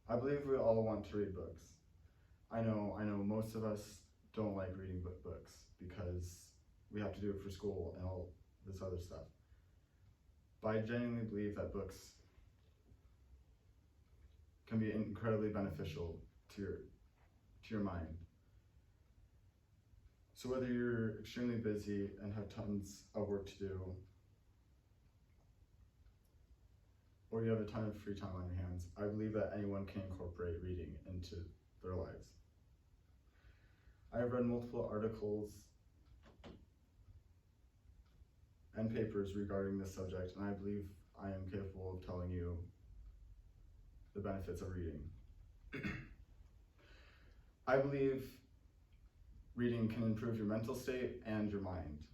I believe we all want to read books. I know most of us don't like reading books because we have to do it for school and all this other stuff. But I genuinely believe that books can be incredibly beneficial to your mind. So whether you're extremely busy and have tons of work to do, or you have a ton of free time on your hands, I believe that anyone can incorporate reading into their lives. I have read multiple articles and papers regarding this subject, and I believe I am capable of telling you the benefits of reading. I believe reading can improve your mental state and your mind.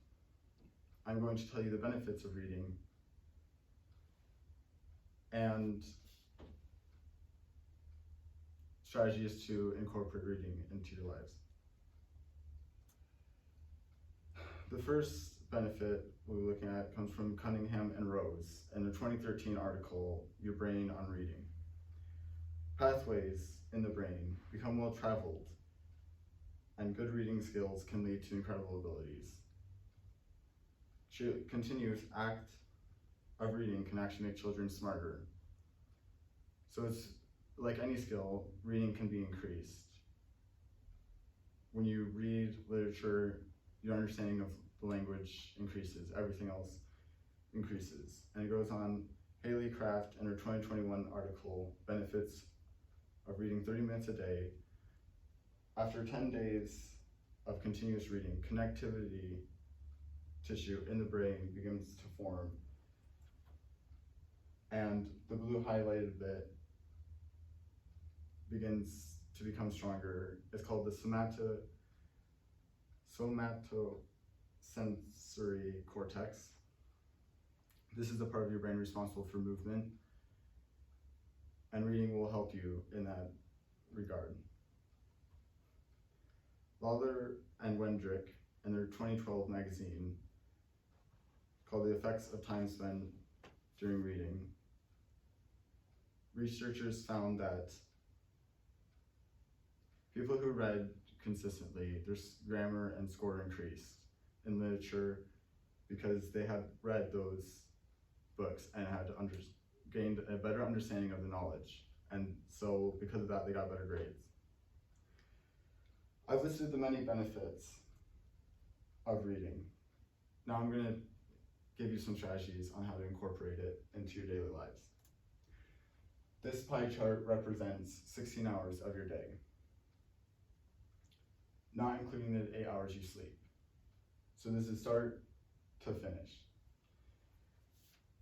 I'm going to tell you the benefits of reading and strategies to incorporate reading into your lives. The first benefit we're looking at comes from Cunningham and Rose in a 2013 article, Your Brain on Reading. Pathways in the brain become well-traveled, and good reading skills can lead to incredible abilities. Continuous act of reading can actually make children smarter. So it's like any skill, reading can be increased. When you read literature, your understanding of the language increases, everything else increases. And it goes on, Haley Craft in her 2021 article, Benefits of Reading 30 Minutes a Day. After 10 days of continuous reading, connectivity tissue in the brain begins to form, and the blue highlighted bit begins to become stronger. It's called the somatosensory cortex. This is the part of your brain responsible for movement, and reading will help you in that regard. Lawler and Wendrick, in their 2012 magazine called The Effects of Time Spent During Reading, researchers found that people who read consistently, their grammar and score increased in literature because they had read those books and had gained a better understanding of the knowledge. And so because of that, they got better grades. I've listed the many benefits of reading. Now I'm going to give you some strategies on how to incorporate it into your daily lives. This pie chart represents 16 hours of your day, not including the 8 hours you sleep. So this is start to finish.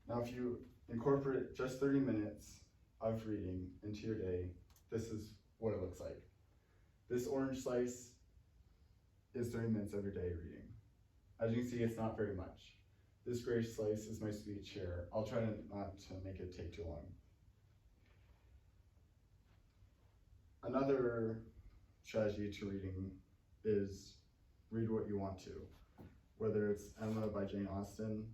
Now if you incorporate just 30 minutes of reading into your day, this is what it looks like. This orange slice is 30 minutes of your day reading. As you can see, it's not very much. This gray slice is my speech here. I'll try not to make it take too long. Another strategy to reading is read what you want to. Whether it's Emma by Jane Austen,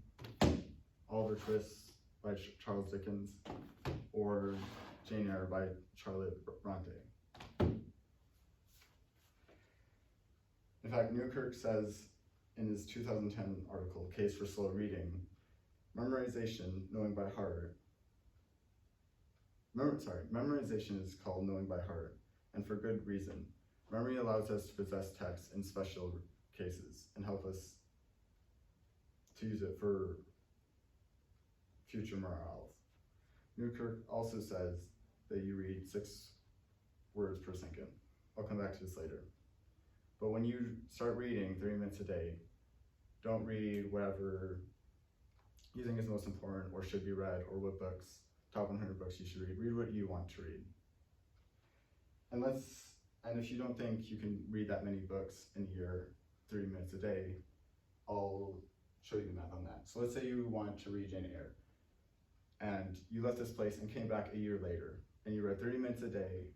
Oliver Twist by Charles Dickens, or Jane Eyre by Charlotte Bronte. In fact, Newkirk says in his 2010 article, Case for Slow Reading, memorization, knowing by heart. Memorization is called knowing by heart, and for good reason. Memory allows us to possess text in special cases and help us to use it for future morals. Newkirk also says that you read 6 words per second. I'll come back to this later. But when you start reading 30 minutes a day, don't read whatever you think is most important or should be read, or what books, top 100 books you should read. Read what you want to read. And if you don't think you can read that many books in a year, 30 minutes a day, I'll show you the math on that. So let's say you want to read Jane Eyre, and you left this place and came back a year later, and you read 30 minutes a day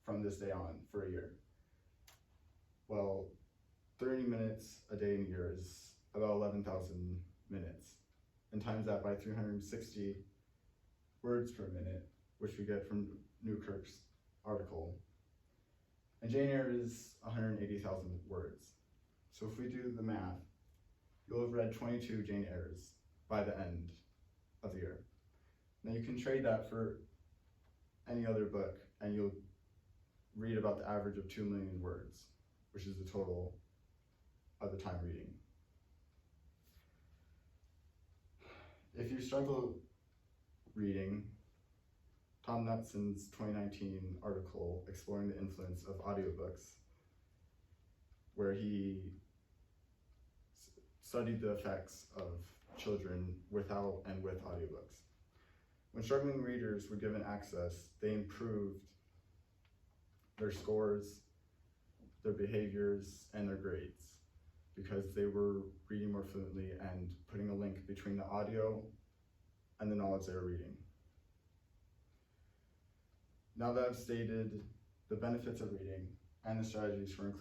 from this day on for a year. Well, 30 minutes a day in a year is about 11,000 minutes, and times that by 360 words per minute, which we get from Newkirk's article. And Jane Eyre is 180,000 words. So if we do the math, you'll have read 22 Jane Eyres by the end of the year. Now you can trade that for any other book and you'll read about the average of 2 million words, which is the total of the time reading. If you struggle reading, Tom Knutson's 2019 article exploring the influence of audiobooks, where he studied the effects of children without and with audiobooks. When struggling readers were given access, they improved their scores, their behaviors, and their grades because they were reading more fluently and putting a link between the audio and the knowledge they were reading. Now that I've stated the benefits of reading and the strategies for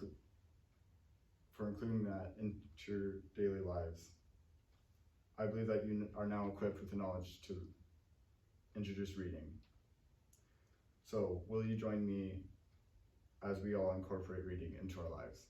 including that into your daily lives, I believe that you are now equipped with the knowledge to introduce reading. So will you join me as we all incorporate reading into our lives?